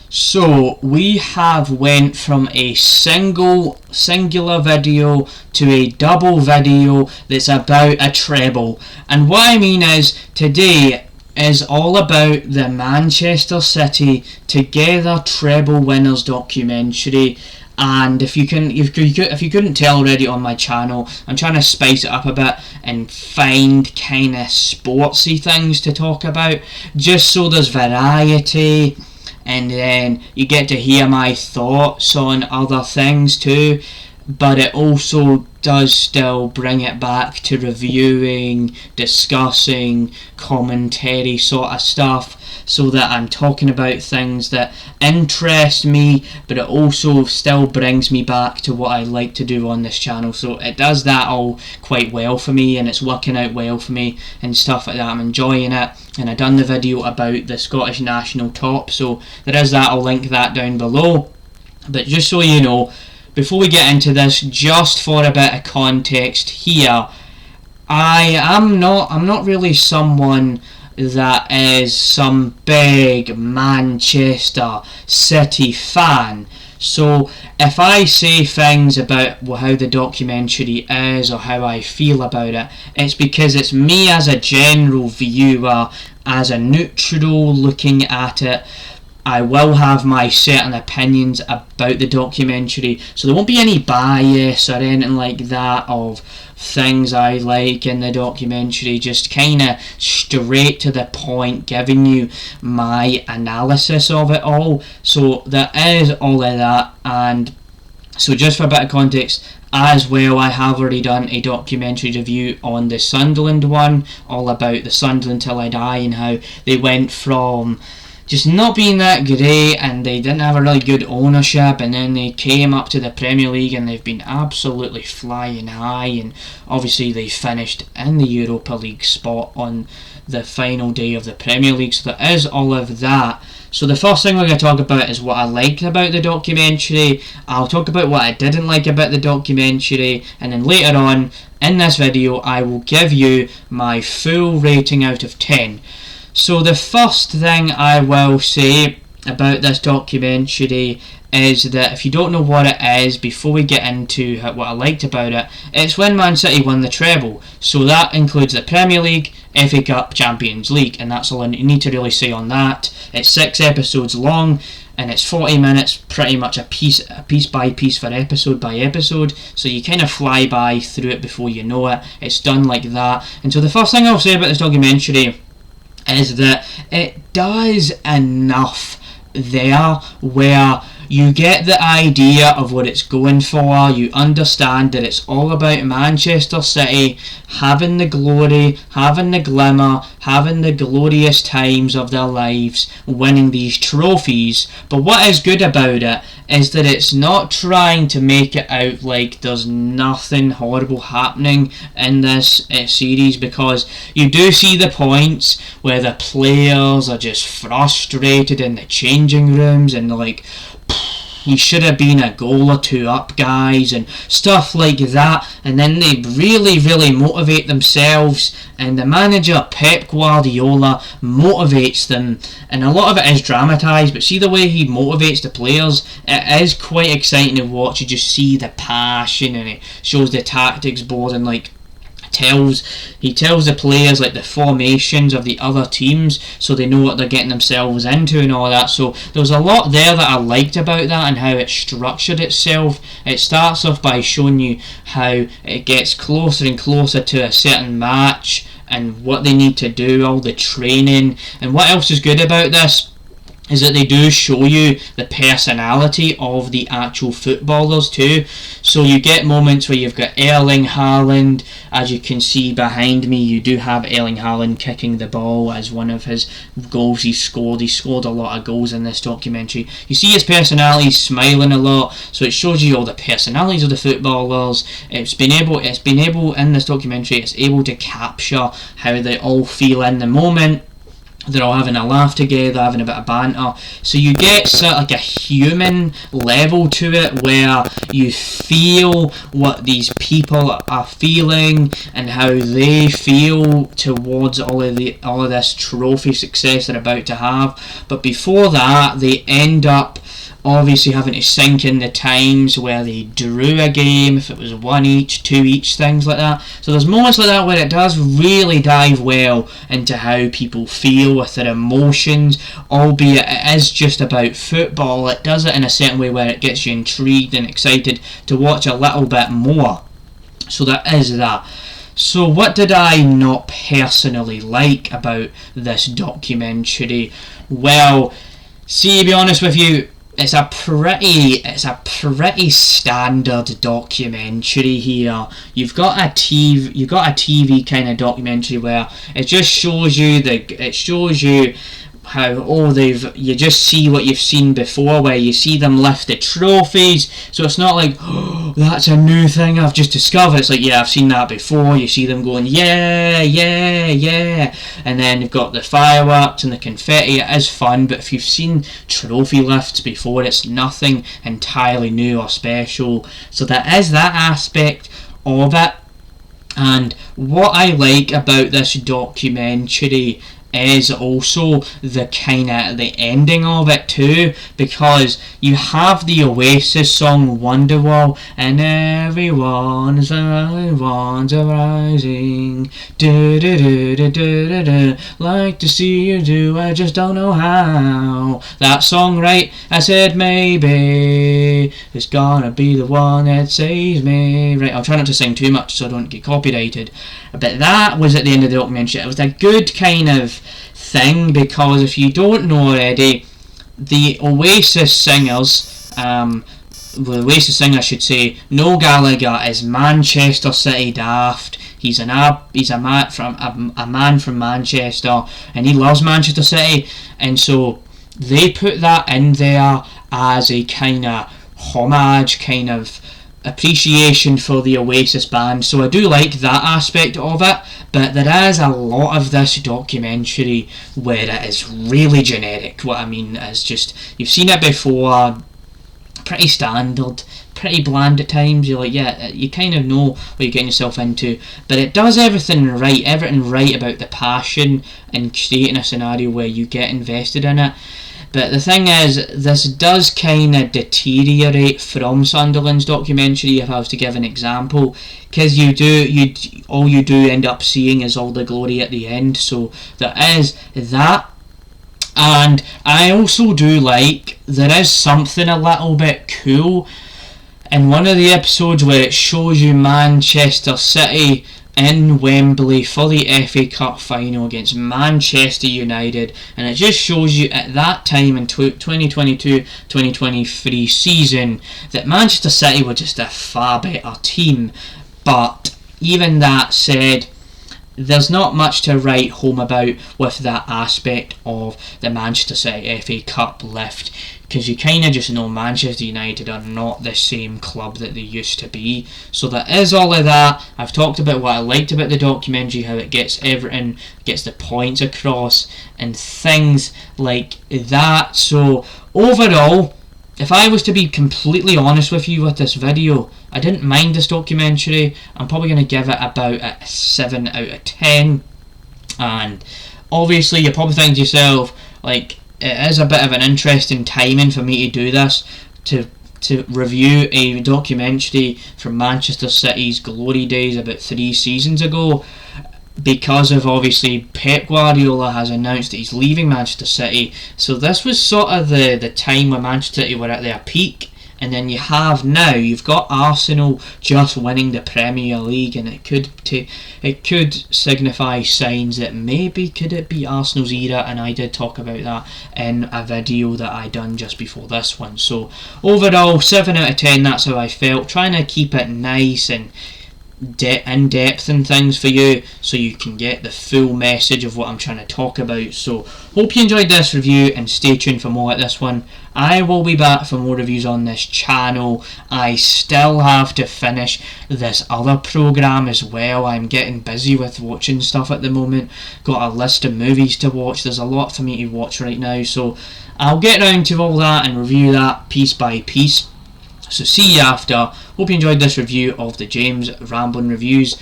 So we have went from a singular video to a double video that's about a treble. And what I mean is, today is all about the Manchester City Together Treble Winners documentary. And if you couldn't tell already on my channel, I'm trying to spice it up a bit and find kind of sportsy things to talk about, just so there's variety, and then you get to hear my thoughts on other things too. But it also does still bring it back to reviewing, discussing, commentary sort of stuff, so that I'm talking about things that interest me, but it also still brings me back to what I like to do on this channel. So it does that all quite well for me, and it's working out well for me and stuff like that. I'm enjoying it, and I done the video about the Scottish national top, so there is that. I'll link that down below. But just so you know, before we get into this, just for a bit of context here, I'm not really someone that is some big Manchester City fan. So if I say things about how the documentary is or how I feel about it, it's because it's me as a general viewer, as a neutral looking at it. I will have my certain opinions about the documentary, so there won't be any bias or anything like that of things I like in the documentary. Just kind of straight to the point, giving you my analysis of it all. So there is all of that. And so just for a bit of context as well, I have already done a documentary review on the Sunderland one, all about the Sunderland Till I Die, and how they went from just not being that great, and they didn't have a really good ownership, and then they came up to the Premier League and they've been absolutely flying high, and obviously they finished in the Europa League spot on the final day of the Premier League. So there is all of that. So the first thing we're going to talk about is what I liked about the documentary. I'll talk about what I didn't like about the documentary, and then later on in this video I will give you my full rating out of 10. So the first thing I will say about this documentary is that if you don't know what it is, before we get into what I liked about it, it's when Man City won the treble. So that includes the Premier League, FA Cup, Champions League, and that's all I need to really say on that. It's 6 episodes long, and it's 40 minutes, pretty much a piece by piece for episode by episode, so you kind of fly by through it before you know it. It's done like that. And so the first thing I'll say about this documentary is that it does enough there where you get the idea of what it's going for. You understand that it's all about Manchester City having the glory, having the glamour, having the glorious times of their lives, winning these trophies. But what is good about it is that it's not trying to make it out like there's nothing horrible happening in this series, because you do see the points where the players are just frustrated in the changing rooms and they're like, we should have been a goal or two up, guys, and stuff like that. And then they really motivate themselves, and the manager Pep Guardiola motivates them, and a lot of it is dramatised, but see the way he motivates the players, it is quite exciting to watch. You just see the passion, and it shows the tactics board, and like he tells the players like the formations of the other teams, so they know what they're getting themselves into and all that. So there was a lot there that I liked about that, and how it structured itself. It starts off by showing you how it gets closer and closer to a certain match and what they need to do, all the training. And what else is good about this is that they do show you the personality of the actual footballers too. So you get moments where you've got Erling Haaland, as you can see behind me. You do have Erling Haaland kicking the ball as one of his goals he scored. He scored a lot of goals in this documentary. You see his personality, smiling a lot, so it shows you all the personalities of the footballers. It's been able in this documentary, it's able to capture how they all feel in the moment. they're all having a laugh together, having a bit of banter. So you get sort of like a human level to it, where you feel what these people are feeling and how they feel towards all of this trophy success they're about to have. But before that, they end up obviously having to sink in the times where they drew a game, if it was 1 each, 2 each, things like that. So there's moments like that where it does really dive well into how people feel with their emotions, albeit it is just about football. It does it in a certain way where it gets you intrigued and excited to watch a little bit more. So there is that. So what did I not personally like about this documentary? Well, see, to be honest with you, it's a pretty standard documentary here. You've got a TV kind of documentary where it just shows you how you just see what you've seen before, where you see them lift the trophies. So it's not like, oh, that's a new thing I've just discovered. It's like, yeah, I've seen that before. You see them going, yeah, yeah, yeah, and then you've got the fireworks and the confetti. It is fun, but if you've seen trophy lifts before, it's nothing entirely new or special. So there is that aspect of it. And what I like about this documentary is also the ending of it too, because you have the Oasis song Wonderwall, and everyone's arising, do do do do do do, like to see you do, I just don't know how. That song, right? I said maybe it's gonna be the one that saves me. Right, I'll try not to sing too much so I don't get copyrighted. But that was at the end of the documentary. It was a good kind of thing, because if you don't know already, the Oasis singers, the Oasis singer, I should say, Noel Gallagher, is Manchester City daft. He's a man from Manchester, and he loves Manchester City, and so they put that in there as a kind of homage, kind of appreciation for the Oasis band. So I do like that aspect of it, but there is a lot of this documentary where it is really generic. What I mean is just, you've seen it before, pretty standard, pretty bland at times. You're like, yeah, you kind of know what you're getting yourself into, but it does everything right about the passion and creating a scenario where you get invested in it. But the thing is, this does kind of deteriorate from Sunderland's documentary, if I was to give an example, because all you do end up seeing is all the glory at the end. So there is that. And I also do like, there is something a little bit cool in one of the episodes where it shows you Manchester City in Wembley for the FA Cup final against Manchester United, and it just shows you at that time in 2022-2023 season that Manchester City were just a far better team. But even that said, there's not much to write home about with that aspect of the Manchester City FA Cup lift, because you kind of just know Manchester United are not the same club that they used to be. So there is all of that. I've talked about what I liked about the documentary, how it gets everything, gets the points across and things like that. So overall, if I was to be completely honest with you with this video, I didn't mind this documentary. I'm probably going to give it about a 7 out of 10. And obviously you're probably thinking to yourself, like, it is a bit of an interesting timing for me to do this, to review a documentary from Manchester City's glory days about 3 seasons ago, because of obviously Pep Guardiola has announced that he's leaving Manchester City. So this was sort of the time where Manchester City were at their peak, and then you've got Arsenal just winning the Premier League, and it could signify signs that maybe could it be Arsenal's era, and I did talk about that in a video that I done just before this one. So overall, 7 out of 10, that's how I felt, trying to keep it nice and in depth and things for you, so you can get the full message of what I'm trying to talk about. So hope you enjoyed this review, and stay tuned for more like this one. I will be back for more reviews on this channel. I still have to finish this other program as well. I'm getting busy with watching stuff at the moment. Got a list of movies to watch. There's a lot for me to watch right now, so I'll get around to all that and review that piece by piece. So see you after. Hope you enjoyed this review of the James Ramblin' Reviews.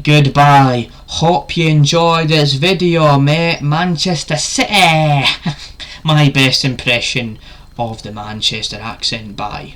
Goodbye. Hope you enjoyed this video, mate. Manchester City. My best impression of the Manchester accent. Bye.